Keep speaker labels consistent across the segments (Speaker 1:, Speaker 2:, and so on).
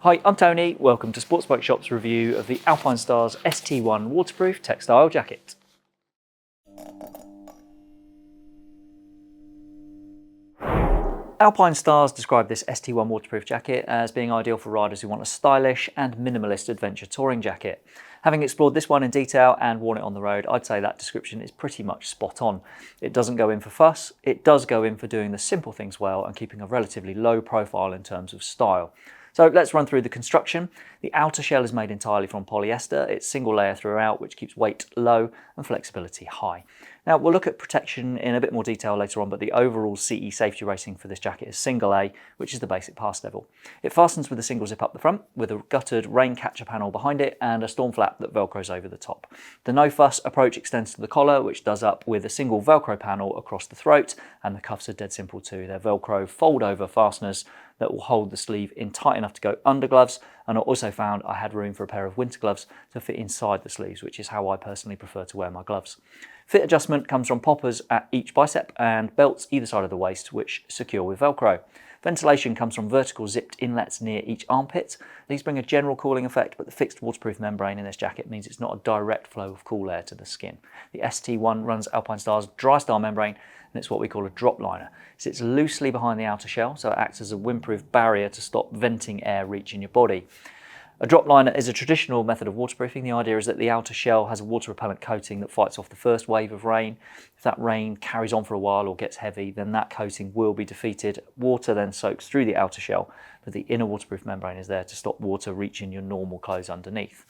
Speaker 1: Hi, I'm Tony. Welcome to Sports Bike Shop's review of the Alpinestars ST-1 Waterproof textile jacket. Alpinestars describe this ST-1 waterproof jacket as being ideal for riders who want a stylish and minimalist adventure touring jacket. Having explored this one in detail and worn it on the road, I'd say that description is pretty much spot on. It doesn't go in for fuss, it does go in for doing the simple things well and keeping a relatively low profile in terms of style. So let's run through the construction. The outer shell is made entirely from polyester. It's single layer throughout, which keeps weight low and flexibility high. Now we'll look at protection in a bit more detail later on, but the overall CE safety rating for this jacket is single A, which is the basic pass level. It fastens with a single zip up the front, with a guttered rain catcher panel behind it and a storm flap that velcros over the top. The no fuss approach extends to the collar, which does up with a single velcro panel across the throat, and the cuffs are dead simple too. They're velcro fold over fasteners that will hold the sleeve in tight enough to go under gloves, and I also found I had room for a pair of winter gloves to fit inside the sleeves, which is how I personally prefer to wear my gloves. Fit adjustment comes from poppers at each bicep and belts either side of the waist, which secure with Velcro. Ventilation comes from vertical zipped inlets near each armpit. These bring a general cooling effect, but the fixed waterproof membrane in this jacket means it's not a direct flow of cool air to the skin. The ST-1 runs Alpinestars dry style membrane, and it's what we call a drop liner. It sits loosely behind the outer shell, so it acts as a windproof barrier to stop venting air reaching your body. A drop liner is a traditional method of waterproofing. The idea is that the outer shell has a water repellent coating that fights off the first wave of rain. If that rain carries on for a while or gets heavy, then that coating will be defeated. Water then soaks through the outer shell, but the inner waterproof membrane is there to stop water reaching your normal clothes underneath.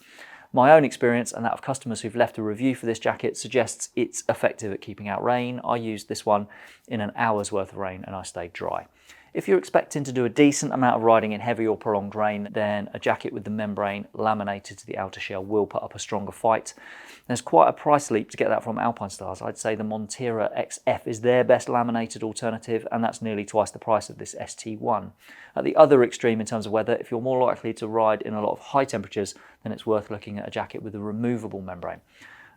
Speaker 1: My own experience and that of customers who've left a review for this jacket suggests it's effective at keeping out rain. I used this one in an hour's worth of rain and I stayed dry. If you're expecting to do a decent amount of riding in heavy or prolonged rain, then a jacket with the membrane laminated to the outer shell will put up a stronger fight. There's quite a price leap to get that from Alpinestars. I'd say the Montera XF is their best laminated alternative, and that's nearly twice the price of this ST-1. At the other extreme in terms of weather, if you're more likely to ride in a lot of high temperatures, then it's worth looking at a jacket with a removable membrane.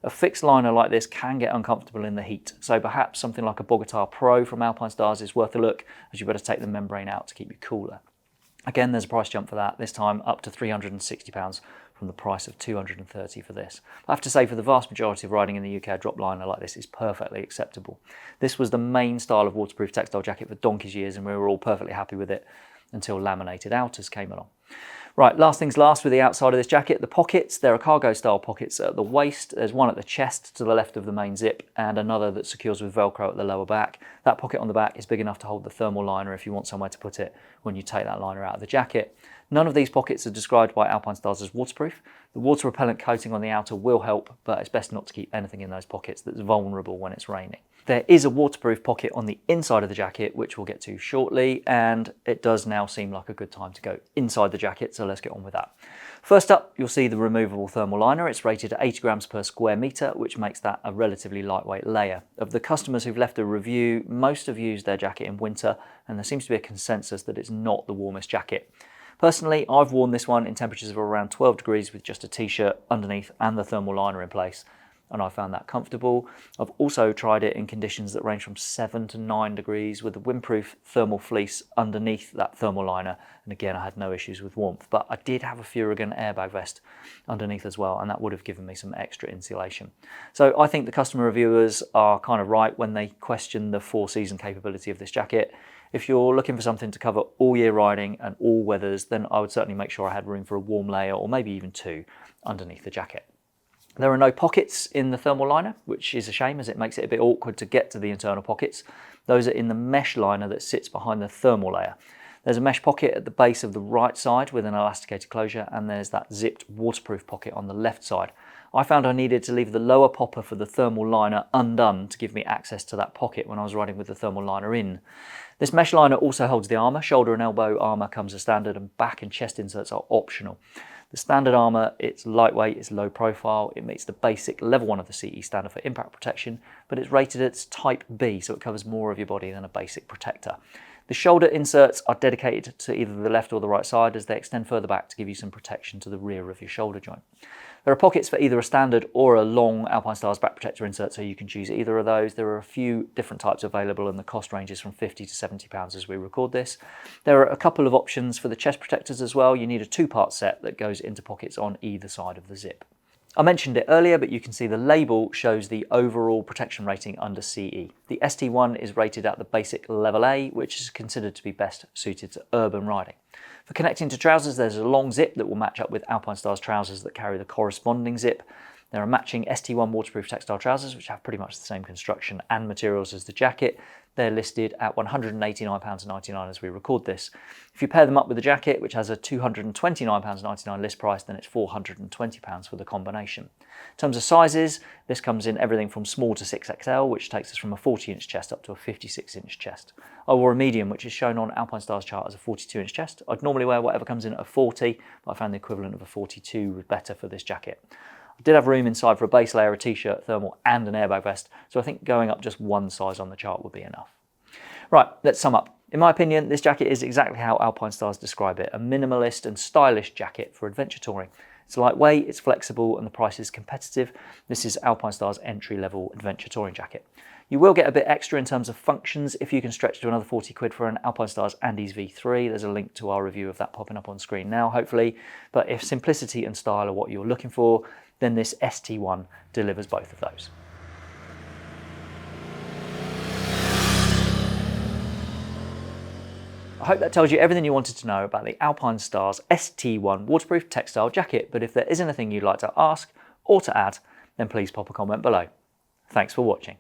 Speaker 1: A fixed liner like this can get uncomfortable in the heat, so perhaps something like a Bogota Pro from Alpinestars is worth a look, as you better take the membrane out to keep you cooler. Again, there's a price jump for that, this time up to £360 from the price of £230 for this. I have to say, for the vast majority of riding in the UK, a drop liner like this is perfectly acceptable. This was the main style of waterproof textile jacket for donkey's years, and we were all perfectly happy with it until laminated outers came along. Right, last things last with the outside of this jacket, the pockets. There are cargo style pockets at the waist. There's one at the chest to the left of the main zip and another that secures with Velcro at the lower back. That pocket on the back is big enough to hold the thermal liner if you want somewhere to put it when you take that liner out of the jacket. None of these pockets are described by Alpinestars as waterproof. The water repellent coating on the outer will help, but it's best not to keep anything in those pockets that's vulnerable when it's raining. There is a waterproof pocket on the inside of the jacket, which we'll get to shortly, and it does now seem like a good time to go inside the jacket, so let's get on with that. First up, you'll see the removable thermal liner. It's rated at 80 grams per square metre, which makes that a relatively lightweight layer. Of the customers who've left a review, most have used their jacket in winter, and there seems to be a consensus that it's not the warmest jacket. Personally, I've worn this one in temperatures of around 12 degrees with just a t-shirt underneath and the thermal liner in place, and I found that comfortable. I've also tried it in conditions that range from 7 to 9 degrees with the windproof thermal fleece underneath that thermal liner, and again I had no issues with warmth, but I did have a Furigan airbag vest underneath as well, and that would have given me some extra insulation. So I think the customer reviewers are kind of right when they question the 4-season capability of this jacket. If you're looking for something to cover all year riding and all weathers, then I would certainly make sure I had room for a warm layer, or maybe even 2 underneath the jacket. There are no pockets in the thermal liner, which is a shame as it makes it a bit awkward to get to the internal pockets. Those are in the mesh liner that sits behind the thermal layer. There's a mesh pocket at the base of the right side with an elasticated closure, and there's that zipped waterproof pocket on the left side. I found I needed to leave the lower popper for the thermal liner undone to give me access to that pocket when I was riding with the thermal liner in. This mesh liner also holds the armour. Shoulder and elbow armour comes as standard, and back and chest inserts are optional. The standard armour, it's lightweight, it's low profile, it meets the basic level 1 of the CE standard for impact protection, but it's rated at type B, so it covers more of your body than a basic protector. The shoulder inserts are dedicated to either the left or the right side as they extend further back to give you some protection to the rear of your shoulder joint. There are pockets for either a standard or a long Alpinestars back protector insert, so you can choose either of those. There are a few different types available and the cost ranges from £50 to £70 as we record this. There are a couple of options for the chest protectors as well. You need a two-part set that goes into pockets on either side of the zip. I mentioned it earlier, but you can see the label shows the overall protection rating under CE. The ST-1 is rated at the basic level A, which is considered to be best suited to urban riding. For connecting to trousers, there's a long zip that will match up with Alpinestars trousers that carry the corresponding zip. There are matching ST-1 waterproof textile trousers, which have pretty much the same construction and materials as the jacket. They're listed at £189.99 as we record this. If you pair them up with the jacket, which has a £229.99 list price, then it's £420 for the combination. In terms of sizes, this comes in everything from small to 6XL, which takes us from a 40-inch chest up to a 56-inch chest. I wore a medium, which is shown on Alpinestars chart as a 42-inch chest. I'd normally wear whatever comes in at a 40, but I found the equivalent of a 42 was better for this jacket. I did have room inside for a base layer, a t-shirt, thermal and an airbag vest, so I think going up just one size on the chart would be enough. Right, let's sum up. In my opinion, this jacket is exactly how Alpinestars describe it, a minimalist and stylish jacket for adventure touring. It's lightweight, it's flexible, and the price is competitive. This is Alpinestars' entry-level adventure touring jacket. You will get a bit extra in terms of functions if you can stretch to another 40 quid for an Alpinestars Andes V3. There's a link to our review of that popping up on screen now, hopefully. But if simplicity and style are what you're looking for, then this ST-1 delivers both of those. I hope that tells you everything you wanted to know about the Alpinestars ST-1 waterproof textile jacket, but if there is anything you'd like to ask or to add, then please pop a comment below. Thanks for watching.